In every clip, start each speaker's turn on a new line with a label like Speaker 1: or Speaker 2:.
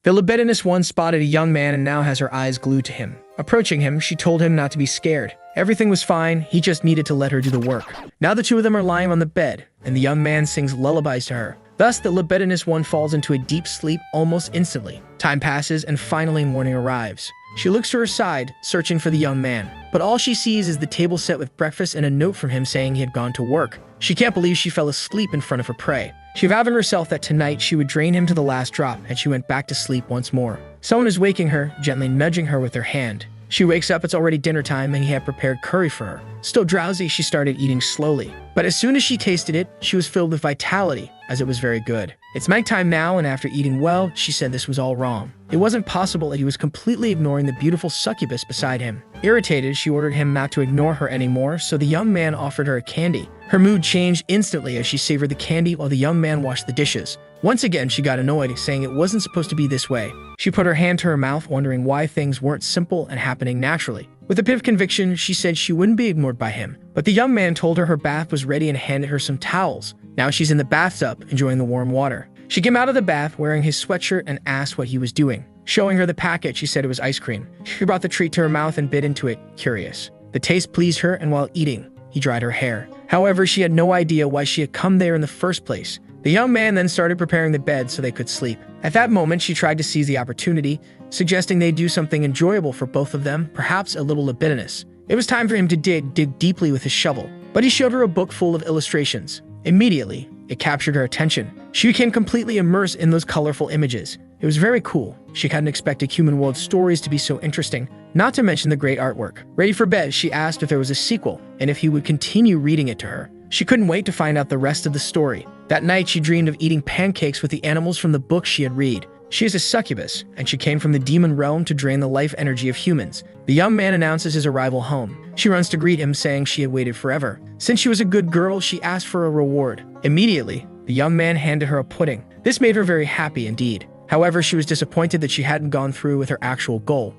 Speaker 1: The libidinous one spotted a young man and now has her eyes glued to him. Approaching him, she told him not to be scared. Everything was fine, he just needed to let her do the work. Now the two of them are lying on the bed, and the young man sings lullabies to her. Thus, the libidinous one falls into a deep sleep almost instantly. Time passes, and finally morning arrives. She looks to her side, searching for the young man. But all she sees is the table set with breakfast and a note from him saying he had gone to work. She can't believe she fell asleep in front of her prey. She vowed to herself that tonight she would drain him to the last drop, and she went back to sleep once more. Someone is waking her, gently nudging her with their hand. She wakes up, it's already dinner time, and he had prepared curry for her. Still drowsy, she started eating slowly. But as soon as she tasted it, she was filled with vitality, as it was very good. It's nighttime now, and after eating well, she said this was all wrong. It wasn't possible that he was completely ignoring the beautiful succubus beside him. Irritated, she ordered him not to ignore her anymore, so the young man offered her a candy. Her mood changed instantly as she savored the candy while the young man washed the dishes. Once again, she got annoyed, saying it wasn't supposed to be this way. She put her hand to her mouth, wondering why things weren't simple and happening naturally. With a bit of conviction, she said she wouldn't be ignored by him. But the young man told her bath was ready and handed her some towels. Now she's in the bathtub, enjoying the warm water. She came out of the bath wearing his sweatshirt and asked what he was doing. Showing her the packet, she said it was ice cream. She brought the treat to her mouth and bit into it, curious. The taste pleased her, and while eating, he dried her hair. However, she had no idea why she had come there in the first place. The young man then started preparing the bed so they could sleep. At that moment, she tried to seize the opportunity, suggesting they do something enjoyable for both of them, perhaps a little libidinous. It was time for him to dig deeply with his shovel, but he showed her a book full of illustrations. Immediately, it captured her attention. She became completely immersed in those colorful images. It was very cool. She hadn't expected human world stories to be so interesting, not to mention the great artwork. Ready for bed, she asked if there was a sequel, and if he would continue reading it to her. She couldn't wait to find out the rest of the story. That night, she dreamed of eating pancakes with the animals from the book she had read. She is a succubus, and she came from the demon realm to drain the life energy of humans. The young man announces his arrival home. She runs to greet him, saying she had waited forever. Since she was a good girl, she asked for a reward. Immediately, the young man handed her a pudding. This made her very happy indeed. However, she was disappointed that she hadn't gone through with her actual goal.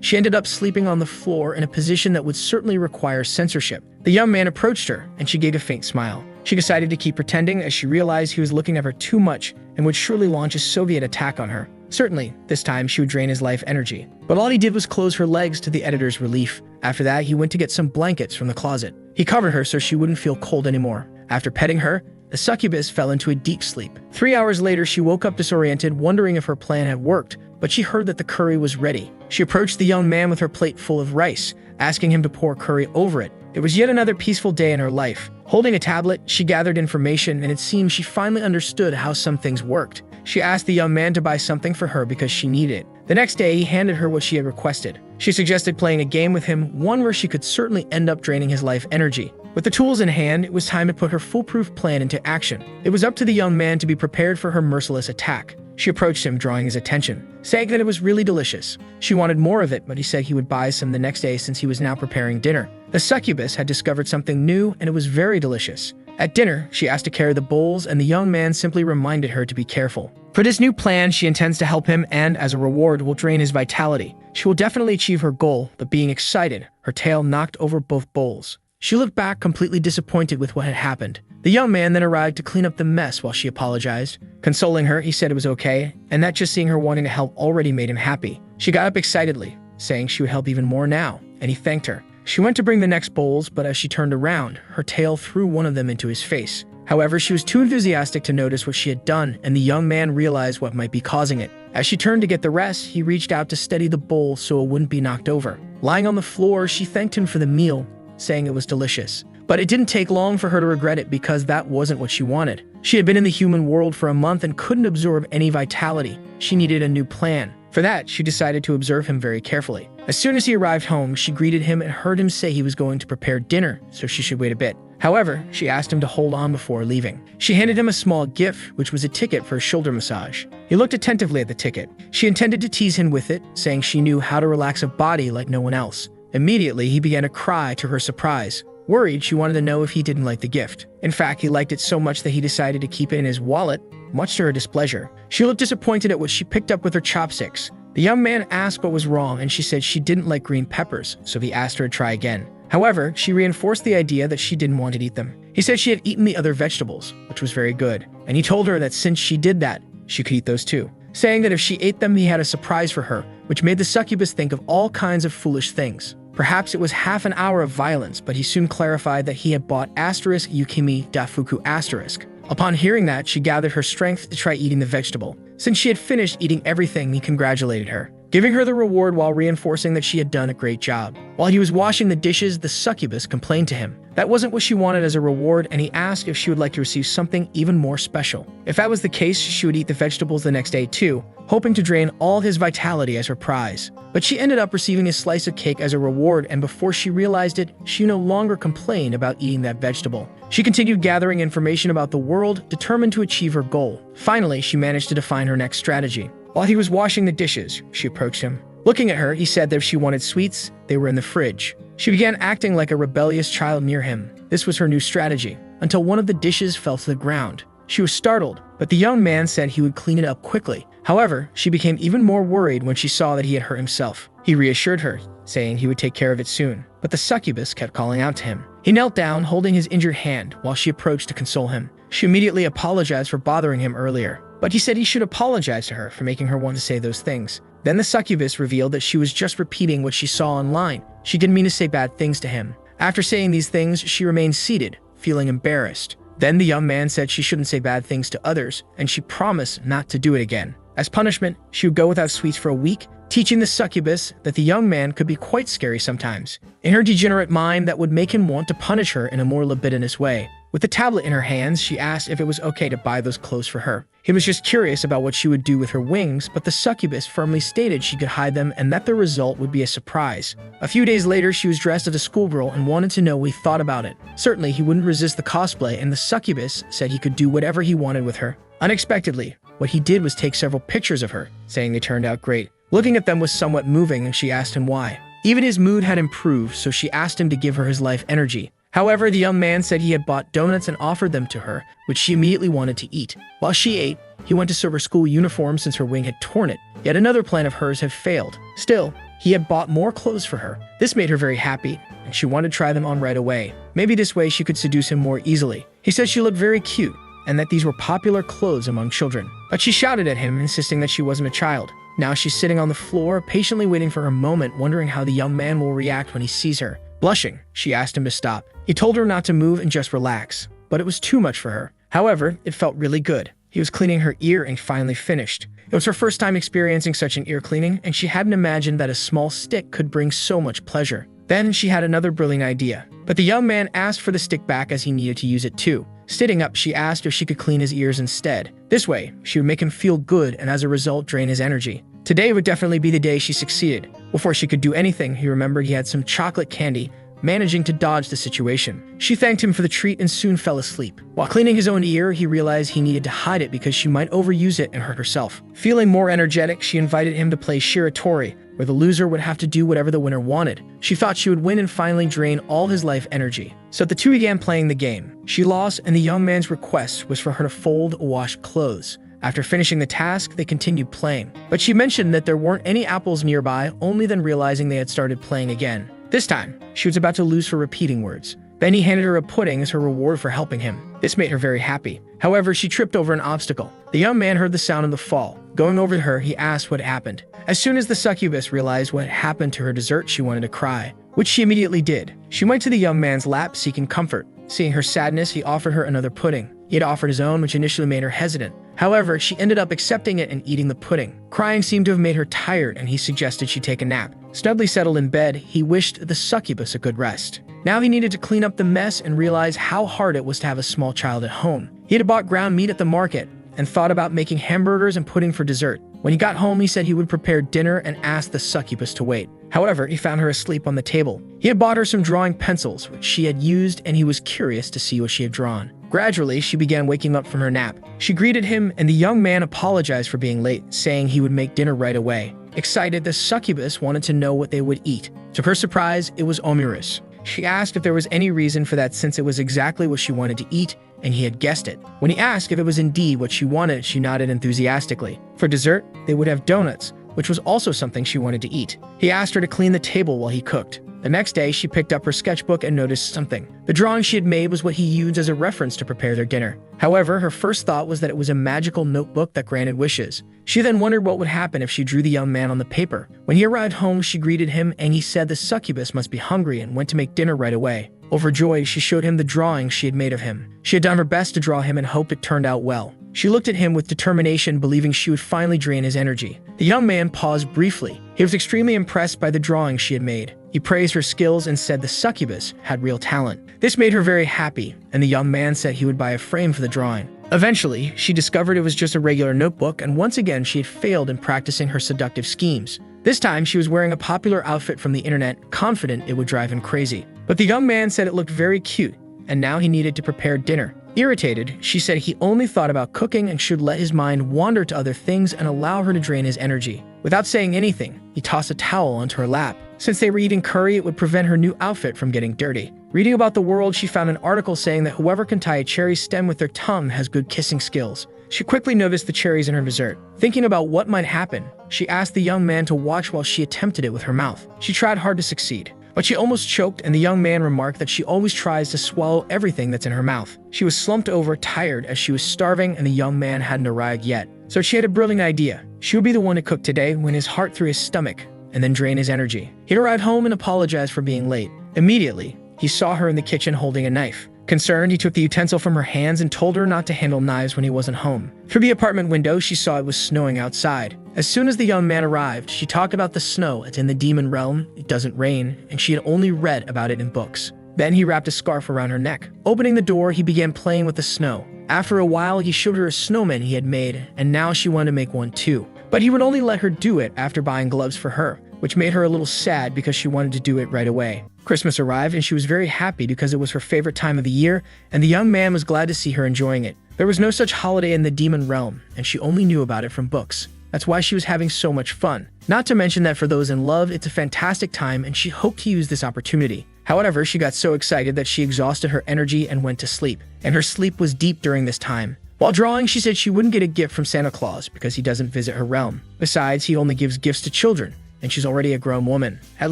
Speaker 1: She ended up sleeping on the floor in a position that would certainly require censorship. The young man approached her, and she gave a faint smile. She decided to keep pretending as she realized he was looking at her too much and would surely launch a Soviet attack on her. Certainly, this time she would drain his life energy. But all he did was close her legs to the editor's relief. After that, he went to get some blankets from the closet. He covered her so she wouldn't feel cold anymore. After petting her, the succubus fell into a deep sleep. 3 hours later, she woke up disoriented, wondering if her plan had worked, but she heard that the curry was ready. She approached the young man with her plate full of rice, asking him to pour curry over it. It was yet another peaceful day in her life. Holding a tablet, she gathered information, and it seemed she finally understood how some things worked. She asked the young man to buy something for her because she needed it. The next day, he handed her what she had requested. She suggested playing a game with him, one where she could certainly end up draining his life energy. With the tools in hand, it was time to put her foolproof plan into action. It was up to the young man to be prepared for her merciless attack. She approached him, drawing his attention, saying that it was really delicious. She wanted more of it, but he said he would buy some the next day since he was now preparing dinner. The succubus had discovered something new, and it was very delicious. At dinner, she asked to carry the bowls, and the young man simply reminded her to be careful. For this new plan, she intends to help him and, as a reward, will drain his vitality. She will definitely achieve her goal, but being excited, her tail knocked over both bowls. She looked back, completely disappointed with what had happened. The young man then arrived to clean up the mess while she apologized. Consoling her, he said it was okay, and that just seeing her wanting to help already made him happy. She got up excitedly, saying she would help even more now, and he thanked her. She went to bring the next bowls, but as she turned around, her tail threw one of them into his face. However, she was too enthusiastic to notice what she had done, and the young man realized what might be causing it. As she turned to get the rest, he reached out to steady the bowl so it wouldn't be knocked over. Lying on the floor, she thanked him for the meal, saying it was delicious. But it didn't take long for her to regret it because that wasn't what she wanted. She had been in the human world for a month and couldn't absorb any vitality. She needed a new plan. For that, she decided to observe him very carefully. As soon as he arrived home, she greeted him and heard him say he was going to prepare dinner, so she should wait a bit. However, she asked him to hold on before leaving. She handed him a small gift, which was a ticket for a shoulder massage. He looked attentively at the ticket. She intended to tease him with it, saying she knew how to relax a body like no one else. Immediately, he began to cry to her surprise. Worried, she wanted to know if he didn't like the gift. In fact, he liked it so much that he decided to keep it in his wallet, much to her displeasure. She looked disappointed at what she picked up with her chopsticks. The young man asked what was wrong, and she said she didn't like green peppers, so he asked her to try again. However, she reinforced the idea that she didn't want to eat them. He said she had eaten the other vegetables, which was very good, and he told her that since she did that, she could eat those too. saying that if she ate them, he had a surprise for her, which made the succubus think of all kinds of foolish things. Perhaps it was half an hour of violence, but he soon clarified that he had bought asterisk yukimi dafuku asterisk. Upon hearing that, she gathered her strength to try eating the vegetable. Since she had finished eating everything, he congratulated her, giving her the reward while reinforcing that she had done a great job. While he was washing the dishes, the succubus complained to him. That wasn't what she wanted as a reward, and he asked if she would like to receive something even more special. If that was the case, she would eat the vegetables the next day too, hoping to drain all his vitality as her prize. But she ended up receiving a slice of cake as a reward, and before she realized it, she no longer complained about eating that vegetable. She continued gathering information about the world, determined to achieve her goal. Finally, she managed to define her next strategy. While he was washing the dishes, she approached him. Looking at her, he said that if she wanted sweets, they were in the fridge. She began acting like a rebellious child near him. This was her new strategy, until one of the dishes fell to the ground. She was startled, but the young man said he would clean it up quickly. However, she became even more worried when she saw that he had hurt himself. He reassured her, saying he would take care of it soon, but the succubus kept calling out to him. He knelt down, holding his injured hand, while she approached to console him. She immediately apologized for bothering him earlier, but he said he should apologize to her for making her want to say those things. Then the succubus revealed that she was just repeating what she saw online. She didn't mean to say bad things to him. After saying these things, she remained seated, feeling embarrassed. Then the young man said she shouldn't say bad things to others, and she promised not to do it again. As punishment, she would go without sweets for a week, teaching the succubus that the young man could be quite scary sometimes. In her degenerate mind, that would make him want to punish her in a more libidinous way. With the tablet in her hands, she asked if it was okay to buy those clothes for her. He was just curious about what she would do with her wings, but the succubus firmly stated she could hide them and that the result would be a surprise. A few days later, she was dressed as a schoolgirl and wanted to know what he thought about it. Certainly, he wouldn't resist the cosplay, and the succubus said he could do whatever he wanted with her. Unexpectedly, what he did was take several pictures of her, saying they turned out great. Looking at them was somewhat moving, and she asked him why. Even his mood had improved, so she asked him to give her his life energy. However, the young man said he had bought donuts and offered them to her, which she immediately wanted to eat. While she ate, he went to sew her school uniform since her wing had torn it. Yet another plan of hers had failed. Still, he had bought more clothes for her. This made her very happy, and she wanted to try them on right away. Maybe this way she could seduce him more easily. He said she looked very cute, and that these were popular clothes among children. But she shouted at him, insisting that she wasn't a child. Now she's sitting on the floor, patiently waiting for her moment, wondering how the young man will react when he sees her. Blushing, she asked him to stop. He told her not to move and just relax, but it was too much for her. However, it felt really good. He was cleaning her ear and finally finished. It was her first time experiencing such an ear cleaning, and she hadn't imagined that a small stick could bring so much pleasure. Then she had another brilliant idea, but the young man asked for the stick back as he needed to use it too. Sitting up, she asked if she could clean his ears instead. This way, she would make him feel good and as a result drain his energy. Today would definitely be the day she succeeded. Before she could do anything, he remembered he had some chocolate candy, managing to dodge the situation. She thanked him for the treat and soon fell asleep. While cleaning his own ear, he realized he needed to hide it because she might overuse it and hurt herself. Feeling more energetic, she invited him to play Shiratori, where the loser would have to do whatever the winner wanted. She thought she would win and finally drain all his life energy. So the two began playing the game. She lost, and the young man's request was for her to fold or wash clothes. After finishing the task, they continued playing. But she mentioned that there weren't any apples nearby, only then realizing they had started playing again. This time, she was about to lose for repeating words. Then he handed her a pudding as her reward for helping him. This made her very happy. However, she tripped over an obstacle. The young man heard the sound of the fall. Going over to her, he asked what happened. As soon as the succubus realized what had happened to her dessert, she wanted to cry, which she immediately did. She went to the young man's lap seeking comfort. Seeing her sadness, he offered her another pudding. He had offered his own, which initially made her hesitant. However, she ended up accepting it and eating the pudding. Crying seemed to have made her tired, and he suggested she take a nap. Snugly settled in bed, he wished the succubus a good rest. Now he needed to clean up the mess and realize how hard it was to have a small child at home. He had bought ground meat at the market and thought about making hamburgers and pudding for dessert. When he got home, he said he would prepare dinner and asked the succubus to wait. However, he found her asleep on the table. He had bought her some drawing pencils, which she had used, and he was curious to see what she had drawn. Gradually, she began waking up from her nap. She greeted him, and the young man apologized for being late, saying he would make dinner right away. Excited, the succubus wanted to know what they would eat. To her surprise, it was omuris. She asked if there was any reason for that since it was exactly what she wanted to eat, and he had guessed it. When he asked if it was indeed what she wanted, she nodded enthusiastically. For dessert, they would have donuts, which was also something she wanted to eat. He asked her to clean the table while he cooked. The next day, she picked up her sketchbook and noticed something. The drawing she had made was what he used as a reference to prepare their dinner. However, her first thought was that it was a magical notebook that granted wishes. She then wondered what would happen if she drew the young man on the paper. When he arrived home, she greeted him and he said the succubus must be hungry and went to make dinner right away. Overjoyed, she showed him the drawing she had made of him. She had done her best to draw him and hoped it turned out well. She looked at him with determination, believing she would finally drain his energy. The young man paused briefly. He was extremely impressed by the drawing she had made. He praised her skills and said the succubus had real talent. This made her very happy, and the young man said he would buy a frame for the drawing. Eventually, she discovered it was just a regular notebook, and once again she had failed in practicing her seductive schemes. This time, she was wearing a popular outfit from the internet, confident it would drive him crazy. But the young man said it looked very cute, and now he needed to prepare dinner. Irritated, she said he only thought about cooking and should let his mind wander to other things and allow her to drain his energy. Without saying anything, he tossed a towel onto her lap. Since they were eating curry, it would prevent her new outfit from getting dirty. Reading about the world, she found an article saying that whoever can tie a cherry stem with their tongue has good kissing skills. She quickly noticed the cherries in her dessert. Thinking about what might happen, she asked the young man to watch while she attempted it with her mouth. She tried hard to succeed, but she almost choked, and the young man remarked that she always tries to swallow everything that's in her mouth. She was slumped over, tired, as she was starving, and the young man hadn't arrived yet. So she had a brilliant idea. She would be the one to cook today, win his heart through his stomach, and then drain his energy. He arrived home and apologized for being late. Immediately, he saw her in the kitchen holding a knife. Concerned, he took the utensil from her hands and told her not to handle knives when he wasn't home. Through the apartment window, she saw it was snowing outside. As soon as the young man arrived, she talked about the snow. It's in the demon realm, it doesn't rain, and she had only read about it in books. Then he wrapped a scarf around her neck. Opening the door, he began playing with the snow. After a while, he showed her a snowman he had made, and now she wanted to make one too. But he would only let her do it after buying gloves for her, which made her a little sad because she wanted to do it right away. Christmas arrived and she was very happy because it was her favorite time of the year, and the young man was glad to see her enjoying it. There was no such holiday in the demon realm, and she only knew about it from books. That's why she was having so much fun. Not to mention that for those in love, it's a fantastic time, and she hoped to use this opportunity. However, she got so excited that she exhausted her energy and went to sleep, and her sleep was deep during this time. While drawing, she said she wouldn't get a gift from Santa Claus because he doesn't visit her realm. Besides, he only gives gifts to children, and she's already a grown woman. At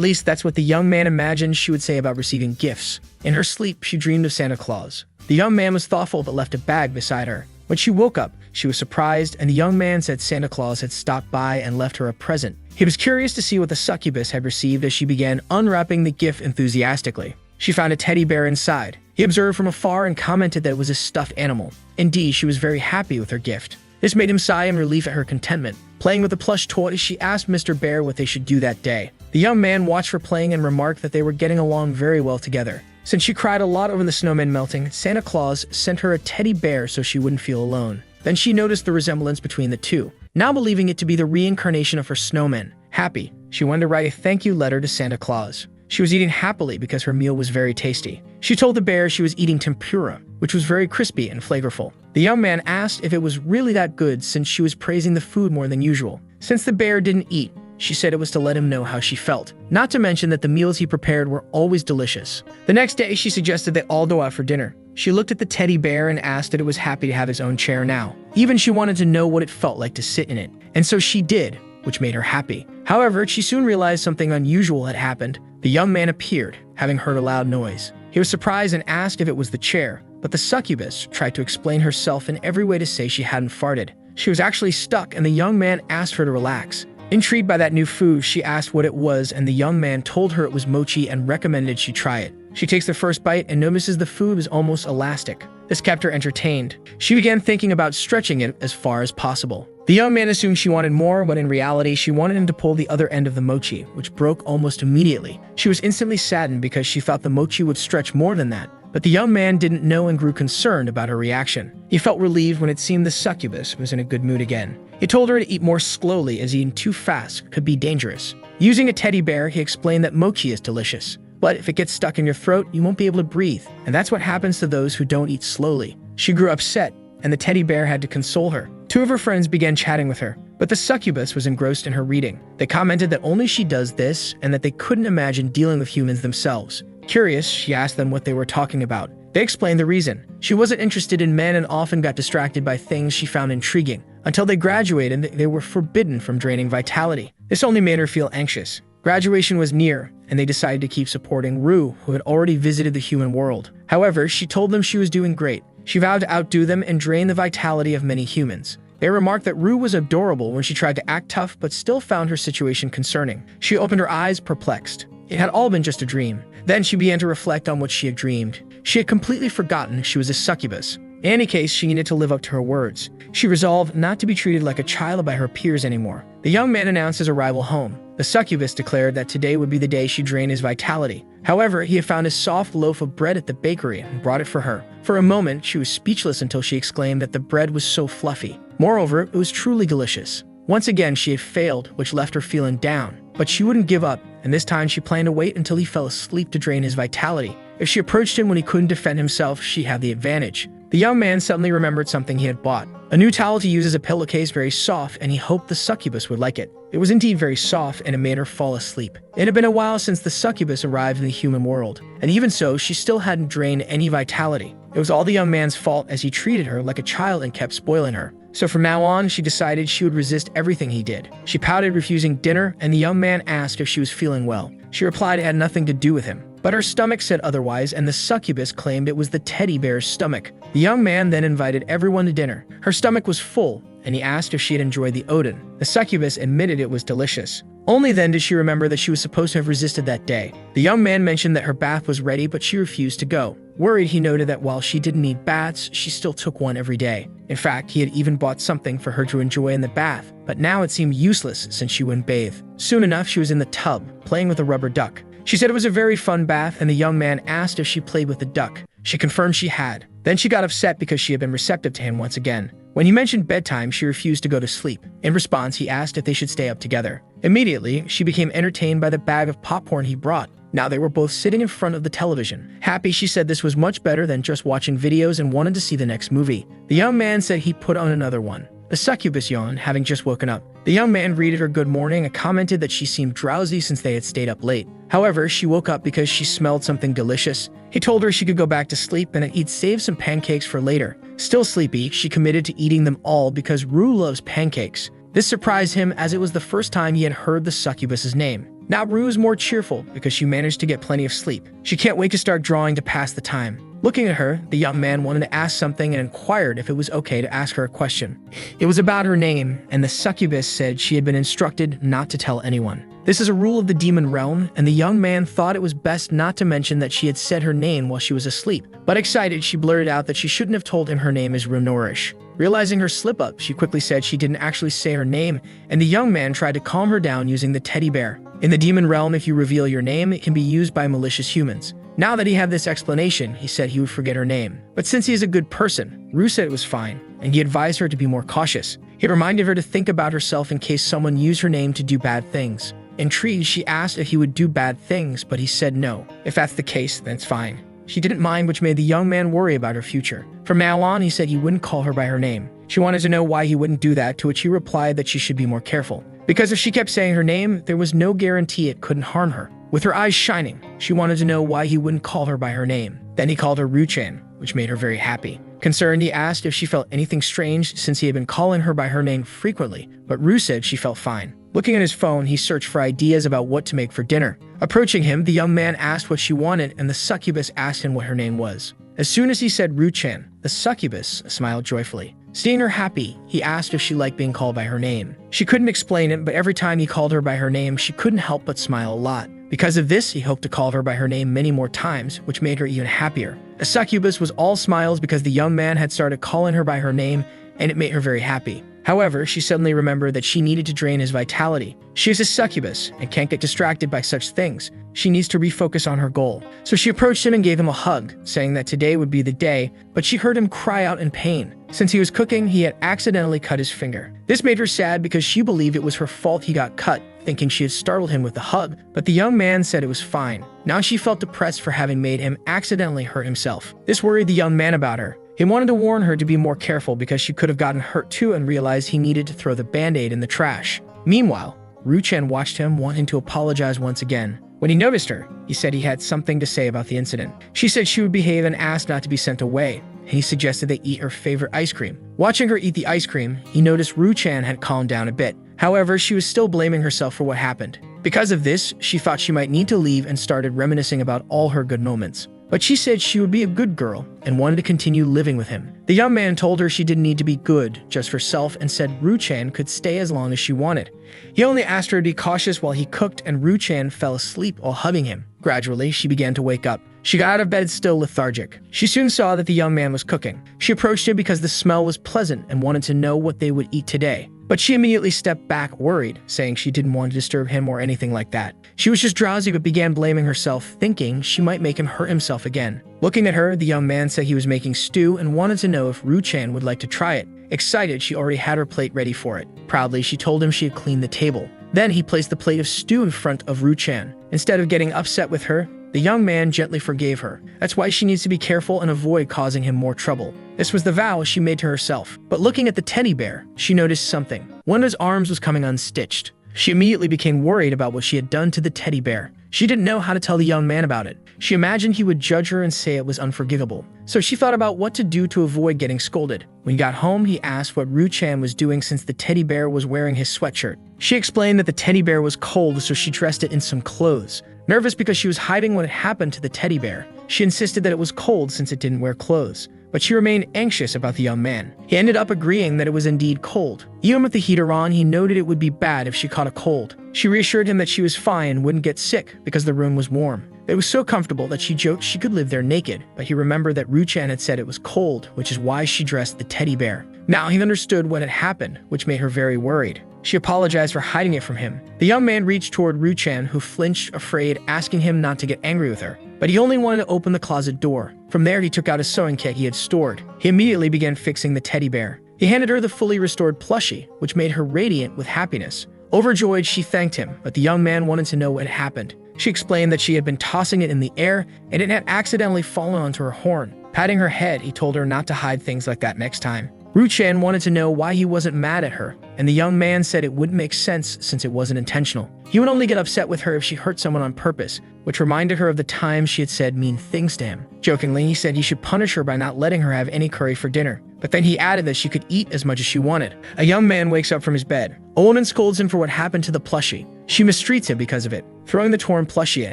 Speaker 1: least that's what the young man imagined she would say about receiving gifts. In her sleep, she dreamed of Santa Claus. The young man was thoughtful but left a bag beside her. When she woke up, she was surprised, and the young man said Santa Claus had stopped by and left her a present. He was curious to see what the succubus had received as she began unwrapping the gift enthusiastically. She found a teddy bear inside. He observed from afar and commented that it was a stuffed animal. Indeed, she was very happy with her gift. This made him sigh in relief at her contentment. Playing with the plush toy, she asked Mr. Bear what they should do that day. The young man watched her playing and remarked that they were getting along very well together. Since she cried a lot over the snowman melting, Santa Claus sent her a teddy bear so she wouldn't feel alone. Then she noticed the resemblance between the two, now believing it to be the reincarnation of her snowman. Happy, she wanted to write a thank you letter to Santa Claus. She was eating happily because her meal was very tasty. She told the bear she was eating tempura, which was very crispy and flavorful. The young man asked if it was really that good since she was praising the food more than usual. Since the bear didn't eat, she said it was to let him know how she felt. Not to mention that the meals he prepared were always delicious. The next day, she suggested they all go out for dinner. She looked at the teddy bear and asked that it was happy to have his own chair now. Even she wanted to know what it felt like to sit in it. And so she did, which made her happy. However, she soon realized something unusual had happened. The young man appeared, having heard a loud noise. He was surprised and asked if it was the chair, but the succubus tried to explain herself in every way to say she hadn't farted. She was actually stuck, and the young man asked her to relax. Intrigued by that new food, she asked what it was, and the young man told her it was mochi and recommended she try it. She takes the first bite and notices the food was almost elastic. This kept her entertained. She began thinking about stretching it as far as possible. The young man assumed she wanted more, but in reality, she wanted him to pull the other end of the mochi, which broke almost immediately. She was instantly saddened because she thought the mochi would stretch more than that. But the young man didn't know and grew concerned about her reaction. He felt relieved when it seemed the succubus was in a good mood again. He told her to eat more slowly as eating too fast could be dangerous. Using a teddy bear, he explained that mochi is delicious. But if it gets stuck in your throat, you won't be able to breathe. And that's what happens to those who don't eat slowly. She grew upset, and the teddy bear had to console her. Two of her friends began chatting with her, but the succubus was engrossed in her reading. They commented that only she does this and that they couldn't imagine dealing with humans themselves. Curious, she asked them what they were talking about. They explained the reason. She wasn't interested in men and often got distracted by things she found intriguing. Until they graduated, they were forbidden from draining vitality. This only made her feel anxious. Graduation was near, and they decided to keep supporting Rue, who had already visited the human world. However, she told them she was doing great. She vowed to outdo them and drain the vitality of many humans. They remarked that Rue was adorable when she tried to act tough but still found her situation concerning. She opened her eyes, perplexed. It had all been just a dream. Then she began to reflect on what she had dreamed. She had completely forgotten she was a succubus. In any case, she needed to live up to her words. She resolved not to be treated like a child by her peers anymore. The young man announced his arrival home. The succubus declared that today would be the day she drained his vitality. However, he had found a soft loaf of bread at the bakery and brought it for her. For a moment, she was speechless until she exclaimed that the bread was so fluffy. Moreover, it was truly delicious. Once again, she had failed, which left her feeling down. But she wouldn't give up, and this time she planned to wait until he fell asleep to drain his vitality. If she approached him when he couldn't defend himself, she had the advantage. The young man suddenly remembered something he had bought. A new towel to use as a pillowcase, very soft, and he hoped the succubus would like it. It was indeed very soft, and it made her fall asleep. It had been a while since the succubus arrived in the human world, and even so, she still hadn't drained any vitality. It was all the young man's fault, as he treated her like a child and kept spoiling her. So from now on, she decided she would resist everything he did. She pouted, refusing dinner, and the young man asked if she was feeling well. She replied it had nothing to do with him. But her stomach said otherwise, and the succubus claimed it was the teddy bear's stomach. The young man then invited everyone to dinner. Her stomach was full, and he asked if she had enjoyed the oden. The succubus admitted it was delicious. Only then did she remember that she was supposed to have resisted that day. The young man mentioned that her bath was ready, but she refused to go. Worried, he noted that while she didn't need baths, she still took one every day. In fact, he had even bought something for her to enjoy in the bath, but now it seemed useless since she wouldn't bathe. Soon enough, she was in the tub, playing with a rubber duck. She said it was a very fun bath, and the young man asked if she played with the duck. She confirmed she had. Then she got upset because she had been receptive to him once again. When he mentioned bedtime, she refused to go to sleep. In response, he asked if they should stay up together. Immediately, she became entertained by the bag of popcorn he brought. Now they were both sitting in front of the television. Happy, she said this was much better than just watching videos and wanted to see the next movie. The young man said he'd put on another one. The succubus yawned, having just woken up. The young man greeted her good morning and commented that she seemed drowsy since they had stayed up late. However, she woke up because she smelled something delicious. He told her she could go back to sleep and that he'd save some pancakes for later. Still sleepy, she committed to eating them all because Rue loves pancakes. This surprised him as it was the first time he had heard the succubus's name. Now Rue is more cheerful because she managed to get plenty of sleep. She can't wait to start drawing to pass the time. Looking at her, the young man wanted to ask something and inquired if it was okay to ask her a question. It was about her name, and the succubus said she had been instructed not to tell anyone. This is a rule of the demon realm, and the young man thought it was best not to mention that she had said her name while she was asleep. But excited, she blurted out that she shouldn't have told him her name is Runorish. Realizing her slip-up, she quickly said she didn't actually say her name, and the young man tried to calm her down using the teddy bear. In the demon realm, if you reveal your name, it can be used by malicious humans. Now that he had this explanation, he said he would forget her name. But since he is a good person, Rue said it was fine, and he advised her to be more cautious. He reminded her to think about herself in case someone used her name to do bad things. Intrigued, she asked if he would do bad things, but he said no. If that's the case, then it's fine. She didn't mind, which made the young man worry about her future. From now on, he said he wouldn't call her by her name. She wanted to know why he wouldn't do that, to which he replied that she should be more careful. Because if she kept saying her name, there was no guarantee it couldn't harm her. With her eyes shining, she wanted to know why he wouldn't call her by her name. Then he called her Ruchan, which made her very happy. Concerned, he asked if she felt anything strange since he had been calling her by her name frequently, but Rue said she felt fine. Looking at his phone, he searched for ideas about what to make for dinner. Approaching him, the young man asked what she wanted, and the succubus asked him what her name was. As soon as he said Ruchan, the succubus smiled joyfully. Seeing her happy, he asked if she liked being called by her name. She couldn't explain it, but every time he called her by her name, she couldn't help but smile a lot. Because of this, he hoped to call her by her name many more times, which made her even happier. The succubus was all smiles because the young man had started calling her by her name, and it made her very happy. However, she suddenly remembered that she needed to drain his vitality. She is a succubus and can't get distracted by such things. She needs to refocus on her goal. So she approached him and gave him a hug, saying that today would be the day, but she heard him cry out in pain. Since he was cooking, he had accidentally cut his finger. This made her sad because she believed it was her fault he got cut, thinking she had startled him with the hug, but the young man said it was fine. Now she felt depressed for having made him accidentally hurt himself. This worried the young man about her. He wanted to warn her to be more careful because she could have gotten hurt too and realized he needed to throw the band-aid in the trash. Meanwhile, Ruchan watched him, wanting to apologize once again. When he noticed her, he said he had something to say about the incident. She said she would behave and asked not to be sent away, and he suggested they eat her favorite ice cream. Watching her eat the ice cream, he noticed Ruchan had calmed down a bit. However, she was still blaming herself for what happened. Because of this, she thought she might need to leave and started reminiscing about all her good moments. But she said she would be a good girl and wanted to continue living with him. The young man told her she didn't need to be good just for herself and said Ru-chan could stay as long as she wanted. He only asked her to be cautious while he cooked, and Ru-chan fell asleep while hugging him. Gradually, she began to wake up. She got out of bed still lethargic. She soon saw that the young man was cooking. She approached him because the smell was pleasant and wanted to know what they would eat today. But she immediately stepped back, worried, saying she didn't want to disturb him or anything like that. She was just drowsy but began blaming herself, thinking she might make him hurt himself again. Looking at her, the young man said he was making stew and wanted to know if Ru-chan would like to try it. Excited, she already had her plate ready for it. Proudly, she told him she had cleaned the table. Then he placed the plate of stew in front of Ru-chan. Instead of getting upset with her, the young man gently forgave her. That's why she needs to be careful and avoid causing him more trouble. This was the vow she made to herself. But looking at the teddy bear, she noticed something. One of his arms was coming unstitched. She immediately became worried about what she had done to the teddy bear. She didn't know how to tell the young man about it. She imagined he would judge her and say it was unforgivable. So she thought about what to do to avoid getting scolded. When he got home, he asked what Ru-chan was doing since the teddy bear was wearing his sweatshirt. She explained that the teddy bear was cold, so she dressed it in some clothes. Nervous because she was hiding what had happened to the teddy bear, she insisted that it was cold since it didn't wear clothes. But she remained anxious about the young man. He ended up agreeing that it was indeed cold. Even with the heater on, he noted it would be bad if she caught a cold. She reassured him that she was fine and wouldn't get sick because the room was warm. It was so comfortable that she joked she could live there naked, but he remembered that Ru-chan had said it was cold, which is why she dressed the teddy bear. Now he understood what had happened, which made her very worried. She apologized for hiding it from him. The young man reached toward Ru-chan, who flinched, afraid, asking him not to get angry with her. But he only wanted to open the closet door. From there, he took out a sewing kit he had stored. He immediately began fixing the teddy bear. He handed her the fully restored plushie, which made her radiant with happiness. Overjoyed, she thanked him, but the young man wanted to know what had happened. She explained that she had been tossing it in the air, and it had accidentally fallen onto her horn. Patting her head, he told her not to hide things like that next time. Ru-chan wanted to know why he wasn't mad at her, and the young man said it wouldn't make sense since it wasn't intentional. He would only get upset with her if she hurt someone on purpose, which reminded her of the time she had said mean things to him. Jokingly, he said he should punish her by not letting her have any curry for dinner. But then he added that she could eat as much as she wanted. A young man wakes up from his bed. A woman scolds him for what happened to the plushie. She mistreats him because of it, throwing the torn plushie at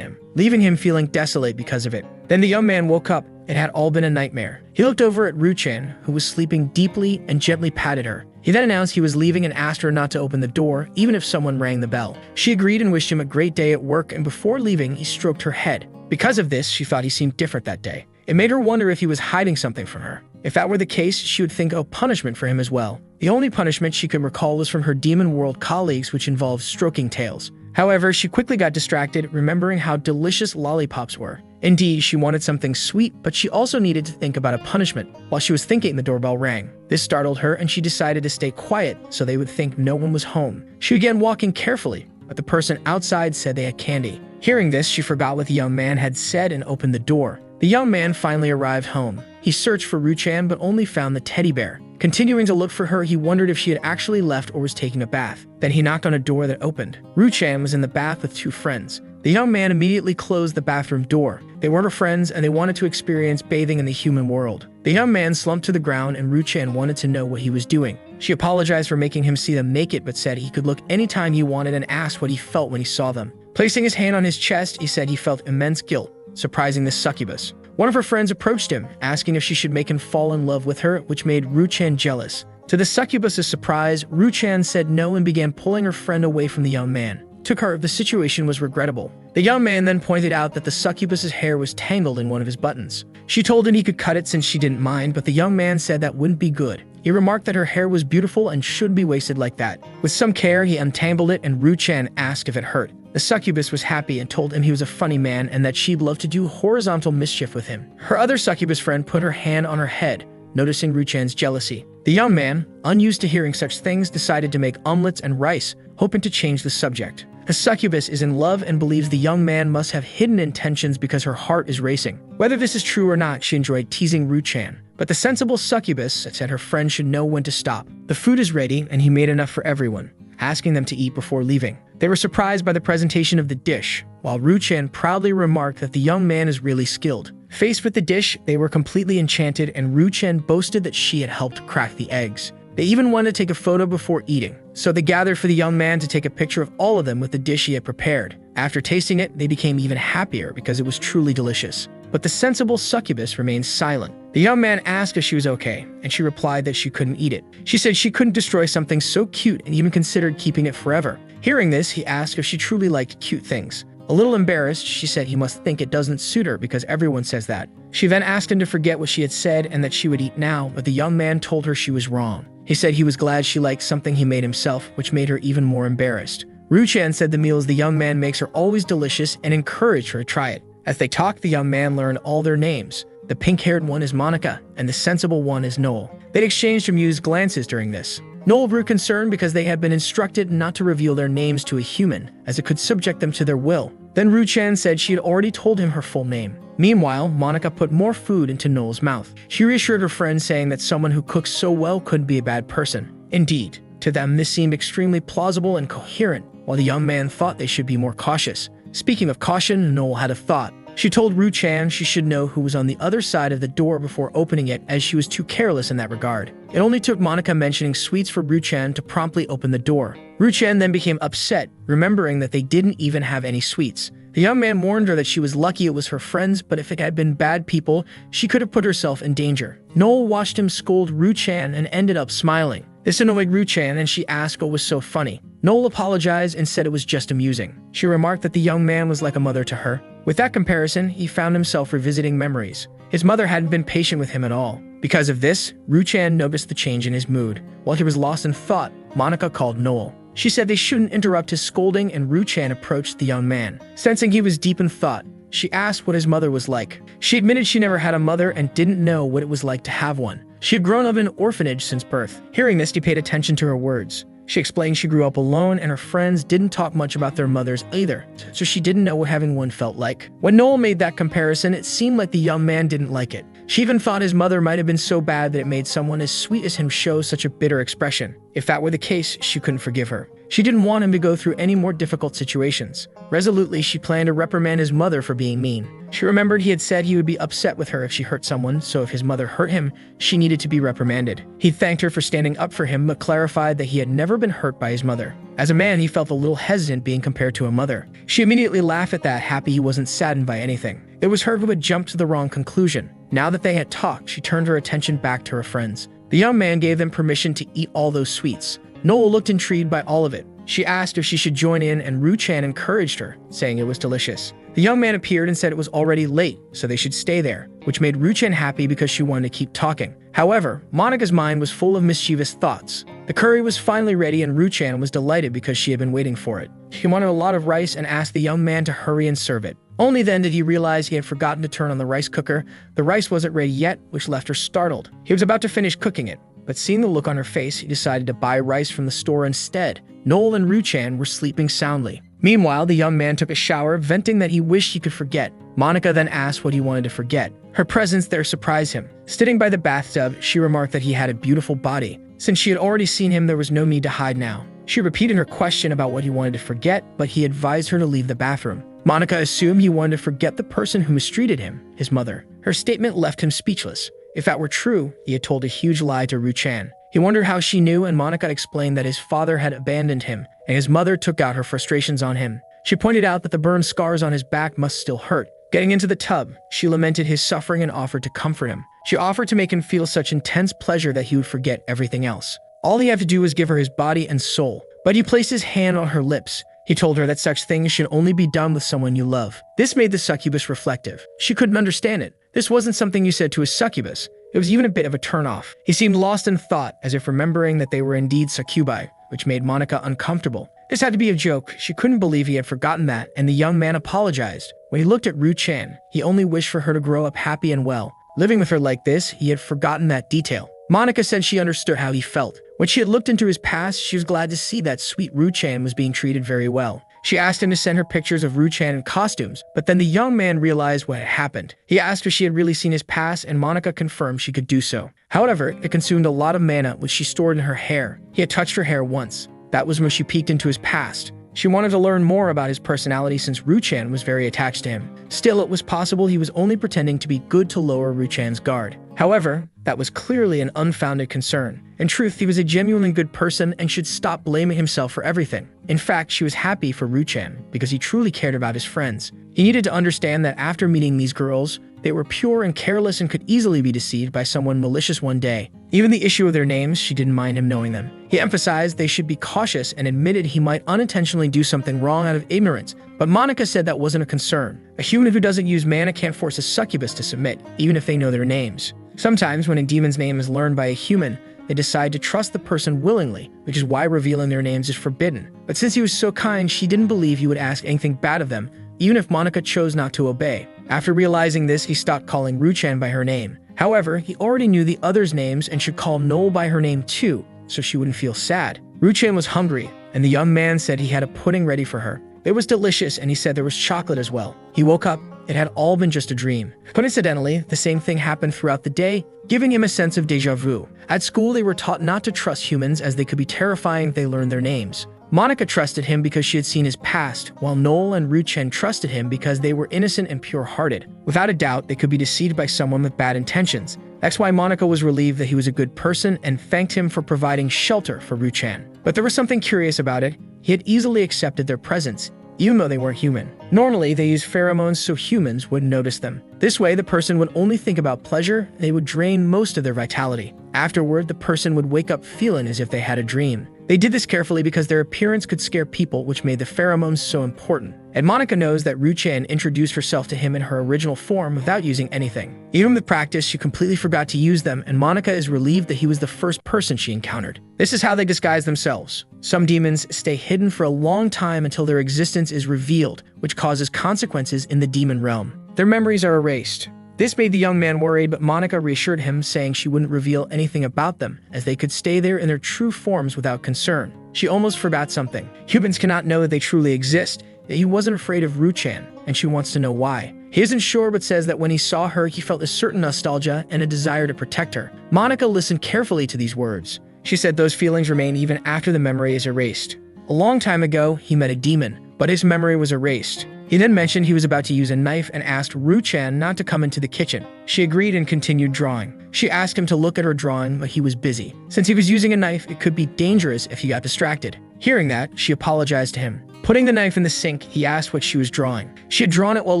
Speaker 1: him, leaving him feeling desolate because of it. Then the young man woke up. It had all been a nightmare. He looked over at Ru-chan, who was sleeping deeply, and gently patted her. He then announced he was leaving and asked her not to open the door, even if someone rang the bell. She agreed and wished him a great day at work, and before leaving, he stroked her head. Because of this, she thought he seemed different that day. It made her wonder if he was hiding something from her. If that were the case, she would think of punishment for him as well. The only punishment she could recall was from her Demon World colleagues, which involved stroking tails. However, she quickly got distracted, remembering how delicious lollipops were. Indeed, she wanted something sweet, but she also needed to think about a punishment. While she was thinking, the doorbell rang. This startled her, and she decided to stay quiet so they would think no one was home. She began walking carefully, but the person outside said they had candy. Hearing this, she forgot what the young man had said and opened the door. The young man finally arrived home. He searched for Ru-chan but only found the teddy bear. Continuing to look for her, he wondered if she had actually left or was taking a bath. Then he knocked on a door that opened. Ru-chan was in the bath with two friends. The young man immediately closed the bathroom door. They weren't her friends, and they wanted to experience bathing in the human world. The young man slumped to the ground, and Ru-chan wanted to know what he was doing. She apologized for making him see them naked, but said he could look anytime he wanted and asked what he felt when he saw them. Placing his hand on his chest, he said he felt immense guilt, surprising the succubus. One of her friends approached him, asking if she should make him fall in love with her, which made Ru-chan jealous. To the succubus's surprise, Ru-chan said no and began pulling her friend away from the young man. To her, the situation was regrettable. The young man then pointed out that the succubus's hair was tangled in one of his buttons. She told him he could cut it since she didn't mind, but the young man said that wouldn't be good. He remarked that her hair was beautiful and shouldn't be wasted like that. With some care, he untangled it, and Ru-chan asked if it hurt. The succubus was happy and told him he was a funny man and that she'd love to do horizontal mischief with him. Her other succubus friend put her hand on her head, noticing Ru-chan's jealousy. The young man, unused to hearing such things, decided to make omelets and rice, hoping to change the subject. The succubus is in love and believes the young man must have hidden intentions because her heart is racing. Whether this is true or not, she enjoyed teasing Ru-chan. But the sensible succubus said her friend should know when to stop. The food is ready, and he made enough for everyone, asking them to eat before leaving. They were surprised by the presentation of the dish, while Ru-chan proudly remarked that the young man is really skilled. Faced with the dish, they were completely enchanted, and Ru-chan boasted that she had helped crack the eggs. They even wanted to take a photo before eating, so they gathered for the young man to take a picture of all of them with the dish he had prepared. After tasting it, they became even happier because it was truly delicious. But the sensible succubus remained silent. The young man asked if she was okay, and she replied that she couldn't eat it. She said she couldn't destroy something so cute and even considered keeping it forever. Hearing this, he asked if she truly liked cute things. A little embarrassed, she said he must think it doesn't suit her because everyone says that. She then asked him to forget what she had said and that she would eat now, but the young man told her she was wrong. He said he was glad she liked something he made himself, which made her even more embarrassed. Ruchan said the meals the young man makes are always delicious and encouraged her to try it. As they talked, the young man learned all their names. The pink-haired one is Monica, and the sensible one is Noel. They'd exchanged amused glances during this. Noel grew concerned because they had been instructed not to reveal their names to a human, as it could subject them to their will. Then Ruchan said she had already told him her full name. Meanwhile, Monica put more food into Noel's mouth. She reassured her friend, saying that someone who cooks so well couldn't be a bad person. Indeed, to them this seemed extremely plausible and coherent, while the young man thought they should be more cautious. Speaking of caution, Noel had a thought. She told Ruchan she should know who was on the other side of the door before opening it, as she was too careless in that regard. It only took Monica mentioning sweets for Ruchan to promptly open the door. Ruchan then became upset, remembering that they didn't even have any sweets. The young man warned her that she was lucky it was her friends, but if it had been bad people, she could have put herself in danger. Noel watched him scold Ruchan and ended up smiling. This annoyed Ruchan, and she asked what was so funny. Noel apologized and said it was just amusing. She remarked that the young man was like a mother to her. With that comparison, he found himself revisiting memories. His mother hadn't been patient with him at all. Because of this, Ruchan noticed the change in his mood. While he was lost in thought, Monica called Noel. She said they shouldn't interrupt his scolding, and Ruchan approached the young man. Sensing he was deep in thought, she asked what his mother was like. She admitted she never had a mother and didn't know what it was like to have one. She had grown up in an orphanage since birth. Hearing this, he paid attention to her words. She explained she grew up alone and her friends didn't talk much about their mothers either, so she didn't know what having one felt like. When Noel made that comparison, it seemed like the young man didn't like it. She even thought his mother might have been so bad that it made someone as sweet as him show such a bitter expression. If that were the case, she couldn't forgive her. She didn't want him to go through any more difficult situations. Resolutely, she planned to reprimand his mother for being mean. She remembered he had said he would be upset with her if she hurt someone, so if his mother hurt him, she needed to be reprimanded. He thanked her for standing up for him, but clarified that he had never been hurt by his mother. As a man, he felt a little hesitant being compared to a mother. She immediately laughed at that, happy he wasn't saddened by anything. It was her who had jumped to the wrong conclusion. Now that they had talked, she turned her attention back to her friends. The young man gave them permission to eat all those sweets. Noel looked intrigued by all of it. She asked if she should join in, and Ruchan encouraged her, saying it was delicious. The young man appeared and said it was already late, so they should stay there, which made Ruchan happy because she wanted to keep talking. However, Monica's mind was full of mischievous thoughts. The curry was finally ready, and Ruchan was delighted because she had been waiting for it. She wanted a lot of rice and asked the young man to hurry and serve it. Only then did he realize he had forgotten to turn on the rice cooker. The rice wasn't ready yet, which left her startled. He was about to finish cooking it, but seeing the look on her face, he decided to buy rice from the store instead. Noel and Ruchan were sleeping soundly. Meanwhile, the young man took a shower, venting that he wished he could forget. Monica then asked what he wanted to forget. Her presence there surprised him. Sitting by the bathtub, she remarked that he had a beautiful body. Since she had already seen him, there was no need to hide now. She repeated her question about what he wanted to forget, but he advised her to leave the bathroom. Monica assumed he wanted to forget the person who mistreated him, his mother. Her statement left him speechless. If that were true, he had told a huge lie to Ruchan. He wondered how she knew, and Monica explained that his father had abandoned him, and his mother took out her frustrations on him. She pointed out that the burned scars on his back must still hurt. Getting into the tub, she lamented his suffering and offered to comfort him. She offered to make him feel such intense pleasure that he would forget everything else. All he had to do was give her his body and soul. But he placed his hand on her lips. He told her that such things should only be done with someone you love. This made the succubus reflective. She couldn't understand it. This wasn't something you said to a succubus. It was even a bit of a turn-off. He seemed lost in thought, as if remembering that they were indeed succubi, which made Monica uncomfortable. This had to be a joke. She couldn't believe he had forgotten that, and the young man apologized. When he looked at Ruchan, he only wished for her to grow up happy and well. Living with her like this, he had forgotten that detail. Monica said she understood how he felt. When she had looked into his past, she was glad to see that sweet Ruchan was being treated very well. She asked him to send her pictures of Ruchan in costumes, but then the young man realized what had happened. He asked if she had really seen his past, and Monica confirmed she could do so. However, it consumed a lot of mana, which she stored in her hair. He had touched her hair once. That was when she peeked into his past. She wanted to learn more about his personality since Ruchan was very attached to him. Still, it was possible he was only pretending to be good to lower Ruchan's guard. However, that was clearly an unfounded concern. In truth, he was a genuinely good person and should stop blaming himself for everything. In fact, she was happy for Ruchan because he truly cared about his friends. He needed to understand that after meeting these girls, they were pure and careless and could easily be deceived by someone malicious one day. Even the issue of their names, she didn't mind him knowing them. He emphasized they should be cautious and admitted he might unintentionally do something wrong out of ignorance, but Monica said that wasn't a concern. A human who doesn't use mana can't force a succubus to submit, even if they know their names. Sometimes when a demon's name is learned by a human, they decide to trust the person willingly, which is why revealing their names is forbidden. But since he was so kind, she didn't believe he would ask anything bad of them, even if Monica chose not to obey. After realizing this, he stopped calling Ruchan by her name. However, he already knew the others' names and should call Noel by her name too, so she wouldn't feel sad. Ruchan was hungry, and the young man said he had a pudding ready for her. It was delicious, and he said there was chocolate as well. He woke up. It had all been just a dream. Coincidentally, the same thing happened throughout the day, giving him a sense of déjà vu. At school, they were taught not to trust humans as they could be terrifying if they learned their names. Monica trusted him because she had seen his past, while Noel and Ruchan trusted him because they were innocent and pure-hearted. Without a doubt, they could be deceived by someone with bad intentions. That's why Monica was relieved that he was a good person and thanked him for providing shelter for Ruchan. But there was something curious about it. He had easily accepted their presence, even though they weren't human. Normally, they use pheromones so humans wouldn't notice them. This way, the person would only think about pleasure, and they would drain most of their vitality. Afterward, the person would wake up feeling as if they had a dream. They did this carefully because their appearance could scare people, which made the pheromones so important. And Monica knows that Ruchan introduced herself to him in her original form without using anything. Even with practice, she completely forgot to use them, and Monica is relieved that he was the first person she encountered. This is how they disguise themselves. Some demons stay hidden for a long time until their existence is revealed, which causes consequences in the demon realm. Their memories are erased. This made the young man worried, but Monica reassured him, saying she wouldn't reveal anything about them, as they could stay there in their true forms without concern. She almost forgot something. Humans cannot know that they truly exist, yet he wasn't afraid of Ruchan, and she wants to know why. He isn't sure, but says that when he saw her, he felt a certain nostalgia and a desire to protect her. Monica listened carefully to these words. She said those feelings remain even after the memory is erased. A long time ago, he met a demon, but his memory was erased. He then mentioned he was about to use a knife and asked Ruchan not to come into the kitchen. She agreed and continued drawing. She asked him to look at her drawing, but he was busy. Since he was using a knife, it could be dangerous if he got distracted. Hearing that, she apologized to him. Putting the knife in the sink, he asked what she was drawing. She had drawn it while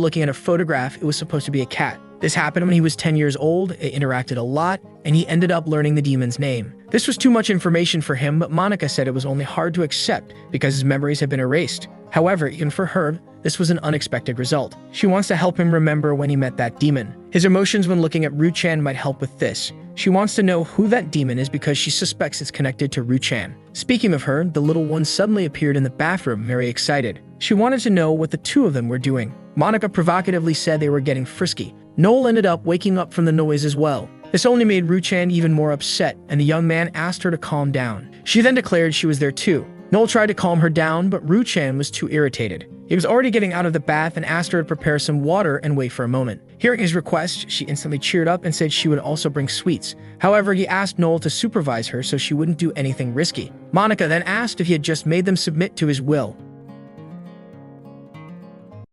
Speaker 1: looking at a photograph. It was supposed to be a cat. This happened when he was 10 years old, it interacted a lot, and he ended up learning the demon's name. This was too much information for him, but Monica said it was only hard to accept because his memories had been erased. However, even for her, this was an unexpected result. She wants to help him remember when he met that demon. His emotions when looking at Ruchan might help with this. She wants to know who that demon is because she suspects it's connected to Ruchan. Speaking of her, the little one suddenly appeared in the bathroom, very excited. She wanted to know what the two of them were doing. Monica provocatively said they were getting frisky. Noel ended up waking up from the noise as well. This only made Ruchan even more upset, and the young man asked her to calm down. She then declared she was there too. Noel tried to calm her down, but Ruchan was too irritated. He was already getting out of the bath and asked her to prepare some water and wait for a moment. Hearing his request, she instantly cheered up and said she would also bring sweets. However, he asked Noel to supervise her so she wouldn't do anything risky. Monica then asked if he had just made them submit to his will.